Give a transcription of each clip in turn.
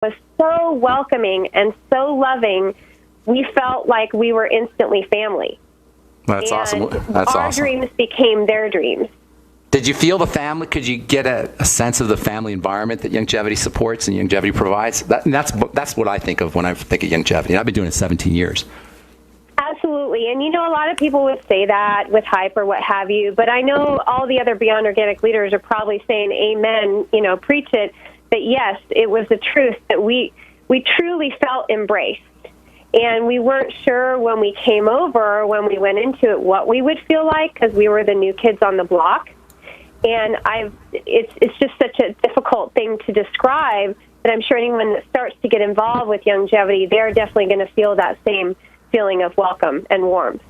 was so welcoming and so loving. We felt like we were instantly family. That's awesome. That's our awesome. dreams became their dreams. Did you feel the family? Could you get a sense of the family environment that Longevity supports and Longevity provides? That's what I think of when I think of Longevity. I've been doing it 17 years. Absolutely. And, a lot of people would say that with hype or what have you, but I know all the other Beyond Organic leaders are probably saying amen, preach it, that yes, it was the truth, that we truly felt embraced. And we weren't sure when we came over, when we went into it, what we would feel like, because we were the new kids on the block. And it's just such a difficult thing to describe, that I'm sure anyone that starts to get involved with Longevity, they're definitely going to feel that same feeling of welcome and warmth.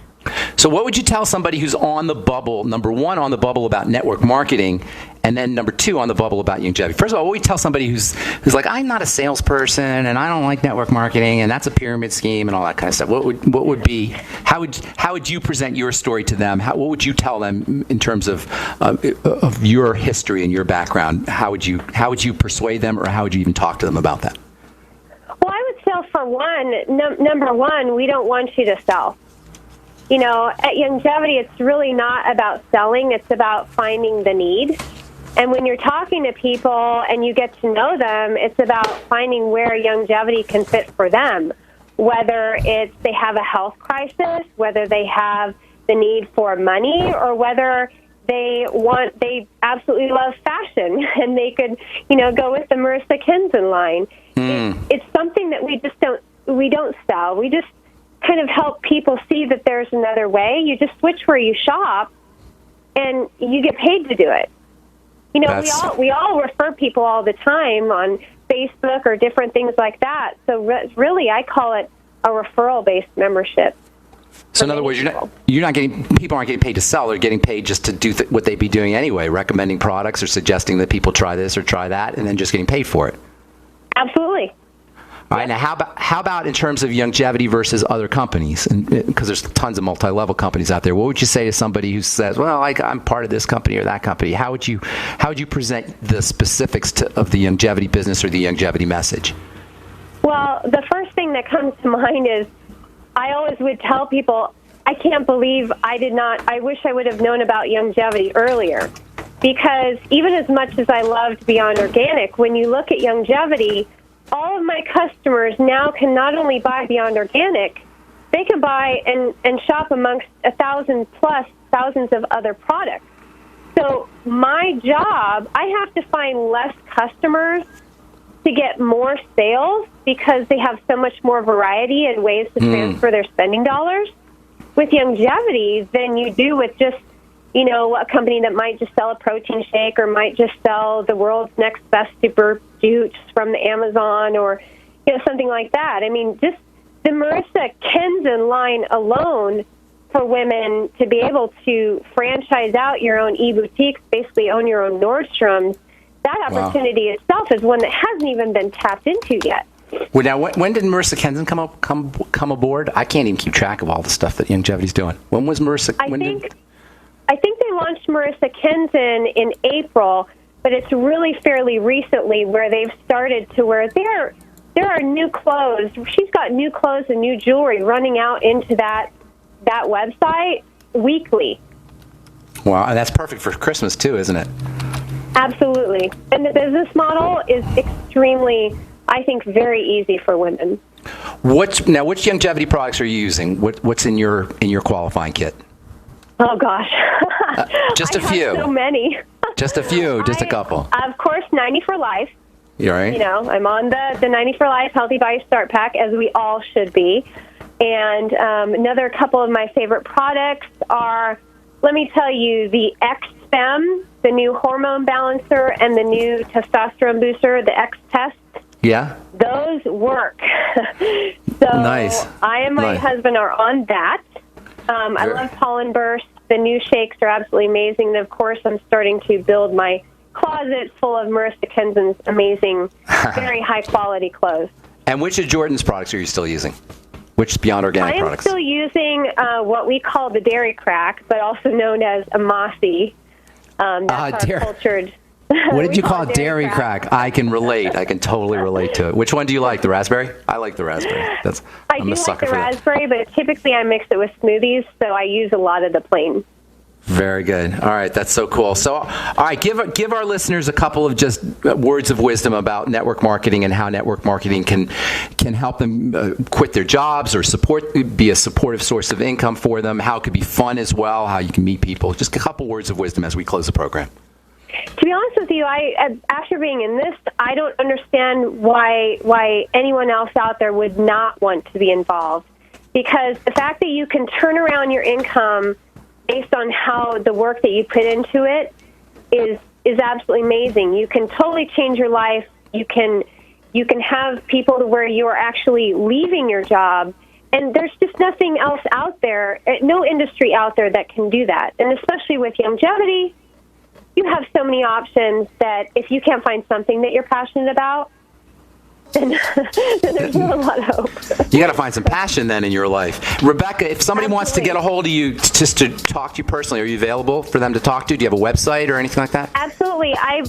So what would you tell somebody who's on the bubble, number one, on the bubble about network marketing, and then number two, on the bubble about Longevity? First of all, what would you tell somebody who's like, I'm not a salesperson, and I don't like network marketing, and that's a pyramid scheme, and all that kind of stuff? What would be, how would you present your story to them? What would you tell them in terms of your history and your background? How would you persuade them, or how would you even talk to them about that? Well, I would say, for one, number one, we don't want you to sell. At Longevity, it's really not about selling. It's about finding the need. And when you're talking to people and you get to know them, it's about finding where Longevity can fit for them, whether it's they have a health crisis, whether they have the need for money, or whether they absolutely love fashion and they could, go with the Marissa Kenson line. It's something that we don't sell. We just kind of help people see that there's another way. You just switch where you shop, and you get paid to do it. We all refer people all the time on Facebook or different things like that. So really, I call it a referral-based membership. So in other words, people aren't getting paid to sell. They're getting paid just to do what they'd be doing anyway, recommending products or suggesting that people try this or try that, and then just getting paid for it. Absolutely. All right. Now, how about in terms of Longevity versus other companies? And because there's tons of multi-level companies out there, what would you say to somebody who says, "Well, I'm part of this company or that company"? How would you present the specifics of the Longevity business or the Longevity message? Well, the first thing that comes to mind is I always would tell people, I can't believe I wish I would have known about Longevity earlier, because even as much as I loved Beyond Organic, when you look at Longevity, all of my customers now can not only buy Beyond Organic, they can buy and shop amongst thousands of other products. So my job, I have to find less customers to get more sales, because they have so much more variety and ways to transfer their spending dollars with Longevity than you do with just, a company that might just sell a protein shake or might just sell the world's next best super juice from the Amazon or, something like that. I mean, just the Marissa Kenson line alone for women to be able to franchise out your own e-boutiques, basically own your own Nordstrom's, that opportunity itself is one that hasn't even been tapped into yet. Well, now, when did Marissa Kenson come aboard? I can't even keep track of all the stuff that Longevity's doing. When was Marissa? I think they launched Marissa Kenson in April, but it's really fairly recently where they've started to where there are new clothes. She's got new clothes and new jewelry running out into that website weekly. Wow, and that's perfect for Christmas too, isn't it? Absolutely. And the business model is extremely, I think, very easy for women. Which Longevity products are you using? What's in your qualifying kit? Oh gosh, just a few. So many. Just a few. Just a couple. Of course, 90 for Life. You're right. I'm on the 90 for Life Healthy Body Start Pack, as we all should be. And another couple of my favorite products are, let me tell you, the X-Fem, the new hormone balancer, and the new testosterone booster, the X-Test. Yeah. Those work. So nice. I and my husband are on that. I love Pollen Burst. The new shakes are absolutely amazing. And, of course, I'm starting to build my closet full of Marissa Kenson's amazing, very high-quality clothes. And which of Jordan's products are you still using? Which Beyond Organic products? I am still using what we call the Dairy Crack, but also known as Amasi. That's our What did We you call it? Dairy crack. crack. I can relate. I can totally relate to it. Which one do you like? The raspberry? I like the raspberry. I I'm do a like sucker the for that. raspberry, but typically I mix it with smoothies, so I use a lot of the plain. Very good. All right, that's so cool. So, all right, give our listeners a couple of just words of wisdom about network marketing and how network marketing can help them quit their jobs or be a supportive source of income for them. How it could be fun as well. How you can meet people. Just a couple words of wisdom as we close the program. To be honest with you, after being in this, I don't understand why anyone else out there would not want to be involved. Because the fact that you can turn around your income based on how the work that you put into it is absolutely amazing. You can totally change your life. You can have people to where you are actually leaving your job, and there's just nothing else out there, no industry out there that can do that. And especially with longevity, you have so many options that if you can't find something that you're passionate about, then there's not a lot of hope. You got to find some passion then in your life. Rebecca, if somebody wants to get a hold of you just to talk to you personally, are you available for them to talk to? Do you have a website or anything like that? Absolutely. I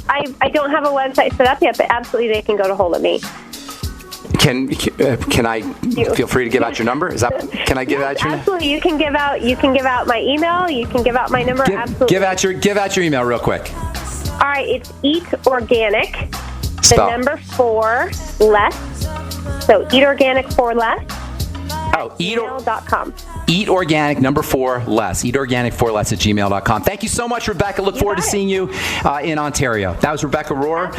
don't have a website set up yet, but absolutely they can go to hold of me. Can I feel free to give out your number? Can I give out your number? Absolutely. You can give out my email. You can give out my number. Absolutely. Give out your email real quick. All right. It's Eat Organic. Spell. The number 4 less. So Eat Organic 4 less. gmail.com. Eat Organic number 4 less. Eat Organic 4 less at gmail.com. Thank you so much, Rebecca. Look forward to seeing you in Ontario. That was Rebecca Rohr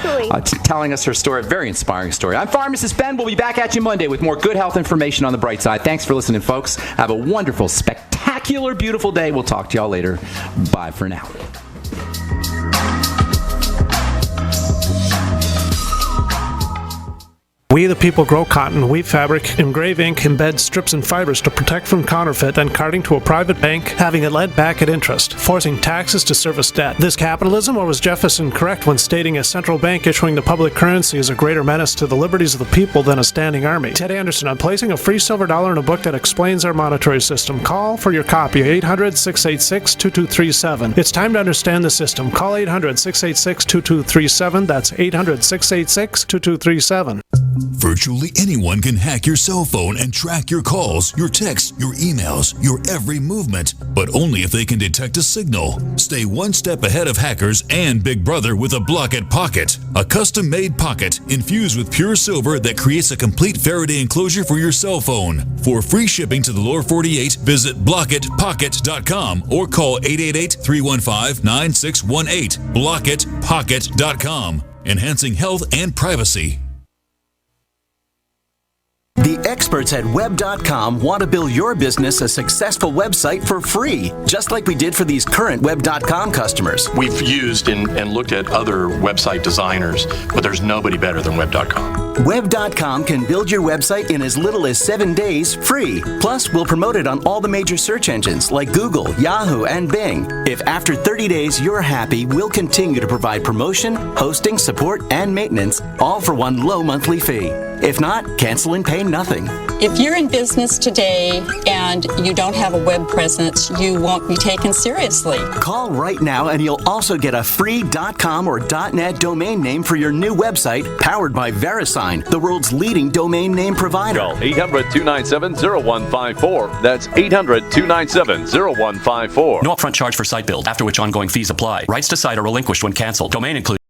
telling us her story. A very inspiring story. I'm Pharmacist Ben. We'll be back at you Monday with more good health information on the bright side. Thanks for listening, folks. Have a wonderful, spectacular, beautiful day. We'll talk to y'all later. Bye for now. We the people grow cotton, weave fabric, engrave ink, embed strips and fibers to protect from counterfeit, then carting to a private bank, having it lent back at interest, forcing taxes to service debt. This capitalism, or was Jefferson correct when stating a central bank issuing the public currency is a greater menace to the liberties of the people than a standing army? Ted Anderson, I'm placing a free silver dollar in a book that explains our monetary system. Call for your copy, 800-686-2237. It's time to understand the system. Call 800-686-2237. That's 800-686-2237. Virtually anyone can hack your cell phone and track your calls, your texts, your emails, your every movement, but only if they can detect a signal. Stay one step ahead of hackers and Big Brother with a Block-It Pocket, a custom-made pocket infused with pure silver that creates a complete Faraday enclosure for your cell phone. For free shipping to the lower 48, visit blockitpocket.com or call 888-315-9618. blockitpocket.com, enhancing health and privacy. The experts at Web.com want to build your business a successful website for free, just like we did for these current Web.com customers. We've used and looked at other website designers, but there's nobody better than Web.com. Web.com can build your website in as little as 7 days free. Plus, we'll promote it on all the major search engines like Google, Yahoo, and Bing. If after 30 days you're happy, we'll continue to provide promotion, hosting, support, and maintenance, all for one low monthly fee. If not, cancel and pay nothing. If you're in business today and you don't have a web presence, you won't be taken seriously. Call right now and you'll also get a free .com or .net domain name for your new website powered by VeriSign, the world's leading domain name provider. Call 800-297-0154. That's 800-297-0154. No upfront charge for site build, after which ongoing fees apply. Rights to site are relinquished when canceled. Domain includes